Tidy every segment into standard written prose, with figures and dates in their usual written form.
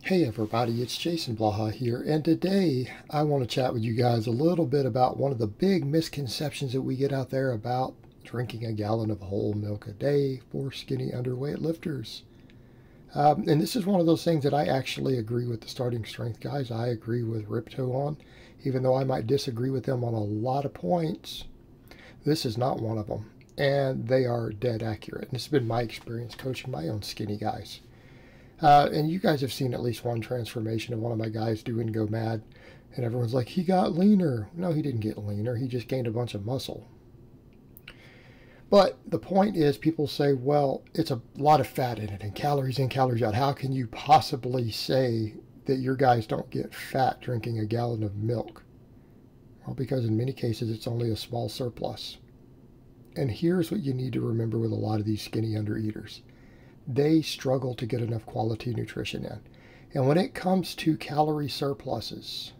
Hey everybody, it's Jason Blaha here, and today I want to chat with you guys a little bit about one of the big misconceptions that we get out there about drinking a gallon of whole milk a day for skinny underweight lifters. And this is one of those things that I actually agree with the starting strength guys. I agree with Ripto on, even though I might disagree with them on a lot of points. This is not one of them, and they are dead accurate. And this has been my experience coaching my own skinny guys. And you guys have seen at least one transformation of one of my guys doing go mad, and everyone's like, he got leaner. No, he didn't get leaner. He just gained a bunch of muscle. But the point is, people say, well, it's a lot of fat in it and calories in, calories out. How can you possibly say that your guys don't get fat drinking a gallon of milk? Well, because in many cases, it's only a small surplus. And here's what you need to remember with a lot of these skinny undereaters. They struggle to get enough quality nutrition in. And when it comes to calorie surpluses,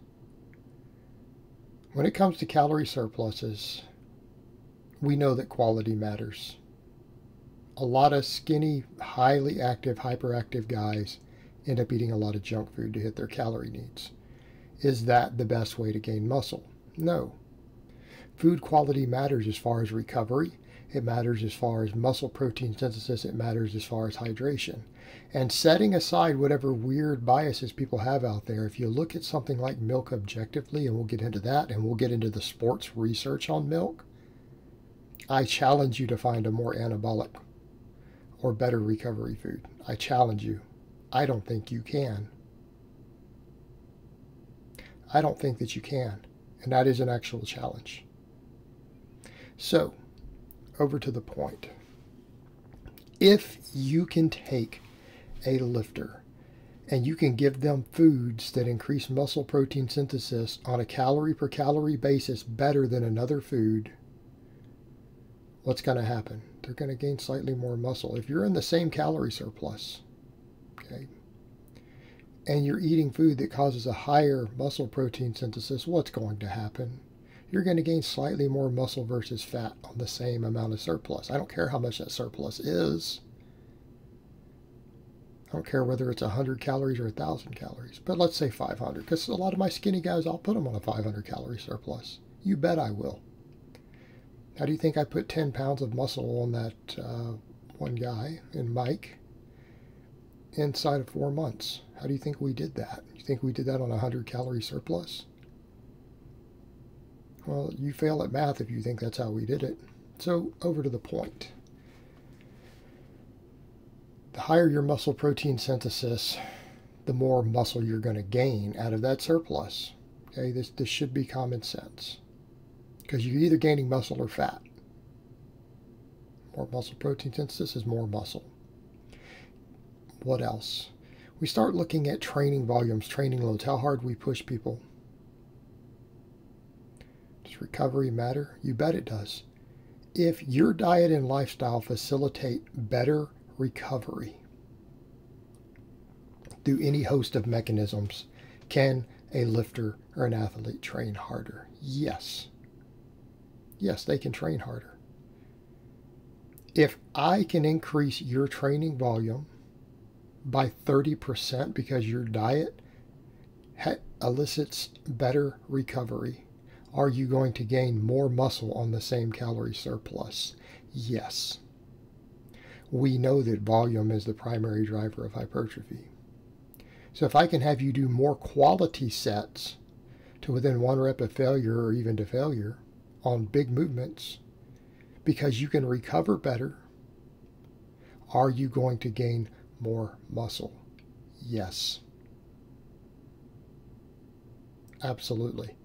we know that quality matters. A lot of skinny, highly active, hyperactive guys end up eating a lot of junk food to hit their calorie needs. Is that the best way to gain muscle? No. Food quality matters as far as recovery. It matters as far as muscle protein synthesis. It matters as far as hydration. And setting aside whatever weird biases people have out there, if you look at something like milk objectively, and we'll get into that, and we'll get into the sports research on milk, I challenge you to find a more anabolic or better recovery food. I challenge you. I don't think you can. I don't think that you can. And that is an actual challenge. So, over to the point. If you can take a lifter and you can give them foods that increase muscle protein synthesis on a calorie per calorie basis better than another food, what's going to happen? They're going to gain slightly more muscle. If you're in the same calorie surplus, okay, and you're eating food that causes a higher muscle protein synthesis, what's going to happen? You're going to gain slightly more muscle versus fat on the same amount of surplus. I don't care how much that surplus is. I don't care whether it's 100 calories or 1,000 calories. But let's say 500, because a lot of my skinny guys, I'll put them on a 500 calorie surplus. You bet I will. How do you think I put 10 pounds of muscle on that one guy, and Mike, inside of 4 months? How do you think we did that? You think we did that on a 100 calorie surplus? Well, you fail at math if you think that's how we did it. So, over to the point. The higher your muscle protein synthesis, the more muscle you're going to gain out of that surplus. Okay, this should be common sense. Because you're either gaining muscle or fat. More muscle protein synthesis is more muscle. What else? We start looking at training volumes, training loads, how hard we push people. Does recovery matter? You bet it does. If your diet and lifestyle facilitate better recovery through any host of mechanisms, can a lifter or an athlete train harder? Yes. Yes, they can train harder. If I can increase your training volume by 30% because your diet elicits better recovery, are you going to gain more muscle on the same calorie surplus? Yes. We know that volume is the primary driver of hypertrophy. So if I can have you do more quality sets to within 1 rep of failure or even to failure on big movements because you can recover better, are you going to gain more muscle? Yes. Absolutely.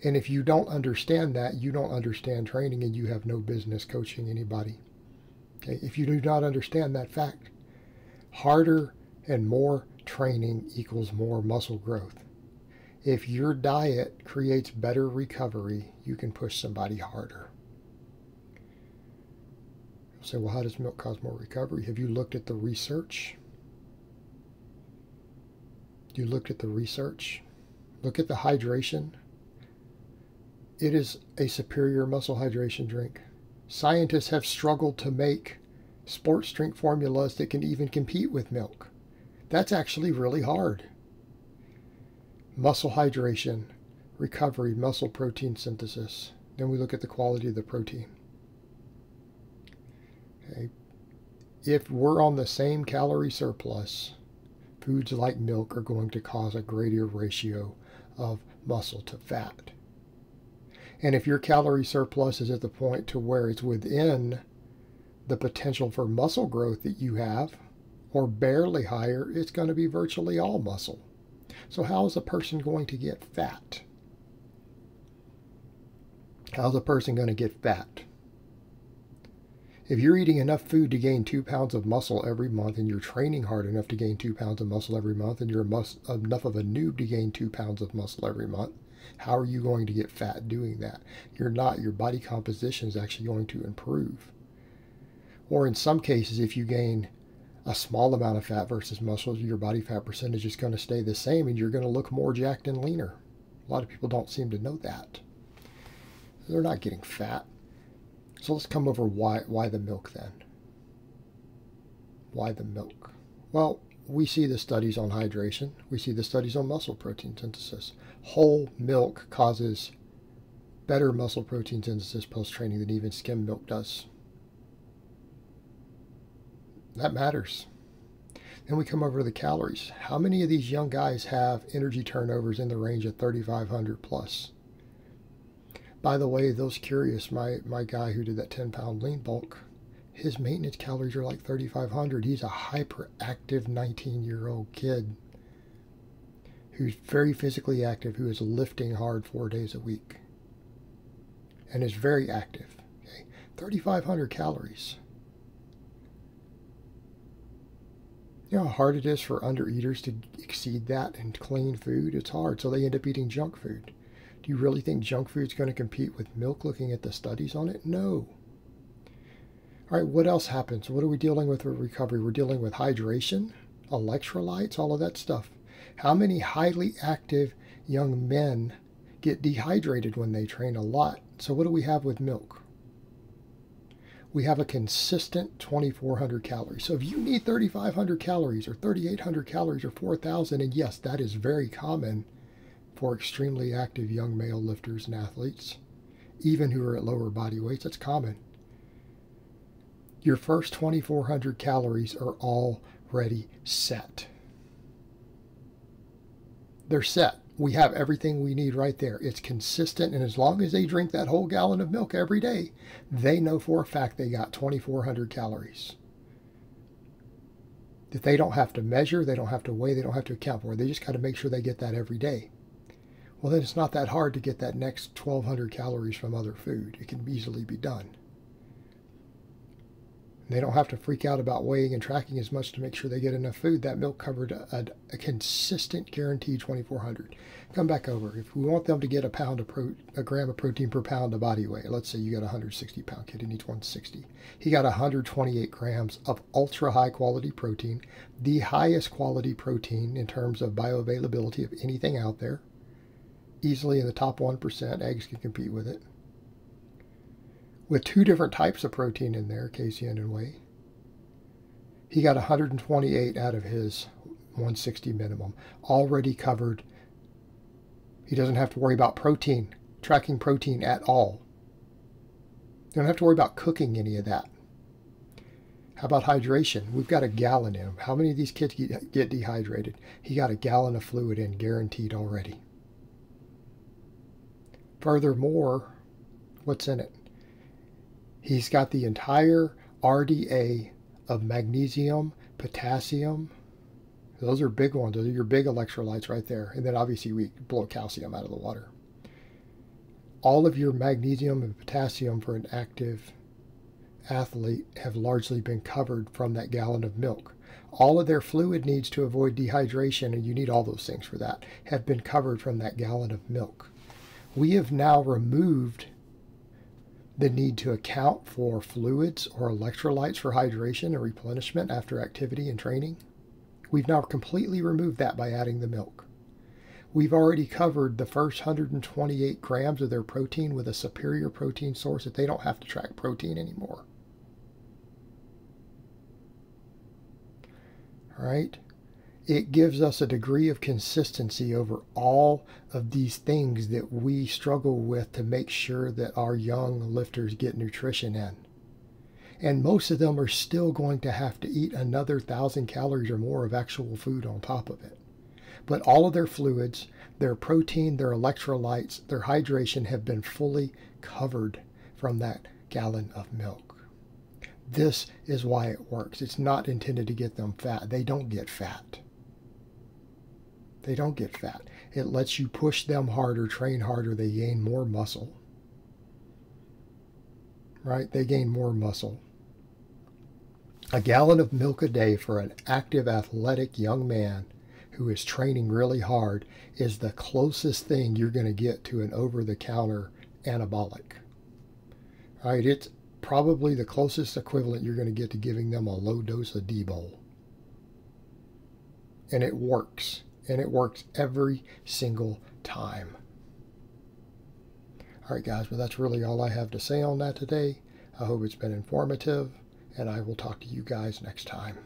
And if you don't understand that, you don't understand training and you have no business coaching anybody. Okay? If you do not understand that fact, harder and more training equals more muscle growth. If your diet creates better recovery, you can push somebody harder. You'll say, well, how does milk cause more recovery? Have you looked at the research? You looked at the research? Look at the hydration. It is a superior muscle hydration drink. Scientists have struggled to make sports drink formulas that can even compete with milk. That's actually really hard. Muscle hydration, recovery, muscle protein synthesis. Then we look at the quality of the protein. Okay. If we're on the same calorie surplus, foods like milk are going to cause a greater ratio of muscle to fat. And if your calorie surplus is at the point to where it's within the potential for muscle growth that you have, or barely higher, it's going to be virtually all muscle. So how is a person going to get fat? How's a person going to get fat? If you're eating enough food to gain 2 pounds of muscle every month, and you're training hard enough to gain 2 pounds of muscle every month, and you're enough of a noob to gain 2 pounds of muscle every month, how are you going to get fat doing that? You're not. Your body composition is actually going to improve. Or in some cases, if you gain a small amount of fat versus muscle, your body fat percentage is going to stay the same, and you're going to look more jacked and leaner. A lot of people don't seem to know that. They're not getting fat. So let's come over why the milk then. Why the milk? Well, we see the studies on hydration. We see the studies on muscle protein synthesis. Whole milk causes better muscle protein synthesis post-training than even skim milk does. That matters. Then we come over to the calories. How many of these young guys have energy turnovers in the range of 3,500 plus? By the way, those curious, my guy who did that 10-pound lean bulk, his maintenance calories are like 3,500. He's a hyperactive 19-year-old kid who's very physically active, who is lifting hard 4 days a week and is very active. Okay? 3,500 calories. You know how hard it is for undereaters to exceed that in clean food? It's hard, so they end up eating junk food. Do you really think junk food's going to compete with milk looking at the studies on it? No. All right, what else happens? What are we dealing with recovery? We're dealing with hydration, electrolytes, all of that stuff. How many highly active young men get dehydrated when they train a lot? So what do we have with milk? We have a consistent 2,400 calories. So if you need 3,500 calories or 3,800 calories or 4,000, and yes, that is very common for extremely active young male lifters and athletes, even who are at lower body weights, that's common. Your first 2,400 calories are already set. They're set. We have everything we need right there. It's consistent, and as long as they drink that whole gallon of milk every day, they know for a fact they got 2,400 calories. That they don't have to measure, they don't have to weigh, they don't have to account for. They just got to make sure they get that every day. Well, then it's not that hard to get that next 1,200 calories from other food. It can easily be done. They don't have to freak out about weighing and tracking as much to make sure they get enough food. That milk covered a consistent, guaranteed 2,400. Come back over. If we want them to get a gram of protein per pound of body weight, let's say you got a 160-pound kid, he needs 160. He got 128 grams of ultra high quality protein, the highest quality protein in terms of bioavailability of anything out there. Easily in the top 1%. Eggs can compete with it. With 2 different types of protein in there, casein and whey. He got 128 out of his 160 minimum. Already covered. He doesn't have to worry about protein, tracking protein at all. You don't have to worry about cooking any of that. How about hydration? We've got a gallon in him. How many of these kids get dehydrated? He got a gallon of fluid in, guaranteed already. Furthermore, what's in it? He's got the entire RDA of magnesium, potassium. Those are big ones. Those are your big electrolytes right there. And then obviously we blow calcium out of the water. All of your magnesium and potassium for an active athlete have largely been covered from that gallon of milk. All of their fluid needs to avoid dehydration, and you need all those things for that, have been covered from that gallon of milk. We have now removed the need to account for fluids or electrolytes for hydration and replenishment after activity and training. We've now completely removed that by adding the milk. We've already covered the first 128 grams of their protein with a superior protein source that they don't have to track protein anymore. All right? It gives us a degree of consistency over all of these things that we struggle with to make sure that our young lifters get nutrition in. And most of them are still going to have to eat another 1,000 calories or more of actual food on top of it. But all of their fluids, their protein, their electrolytes, their hydration have been fully covered from that gallon of milk. This is why it works. It's not intended to get them fat. They don't get fat. They don't get fat. It lets you push them harder, train harder. They gain more muscle. Right? They gain more muscle. A gallon of milk a day for an active, athletic young man who is training really hard is the closest thing you're going to get to an over-the-counter anabolic. Right? It's probably the closest equivalent you're going to get to giving them a low dose of D-Bol. And it works. And it works every single time. All right, guys, well, that's really all I have to say on that today. I hope it's been informative, and I will talk to you guys next time.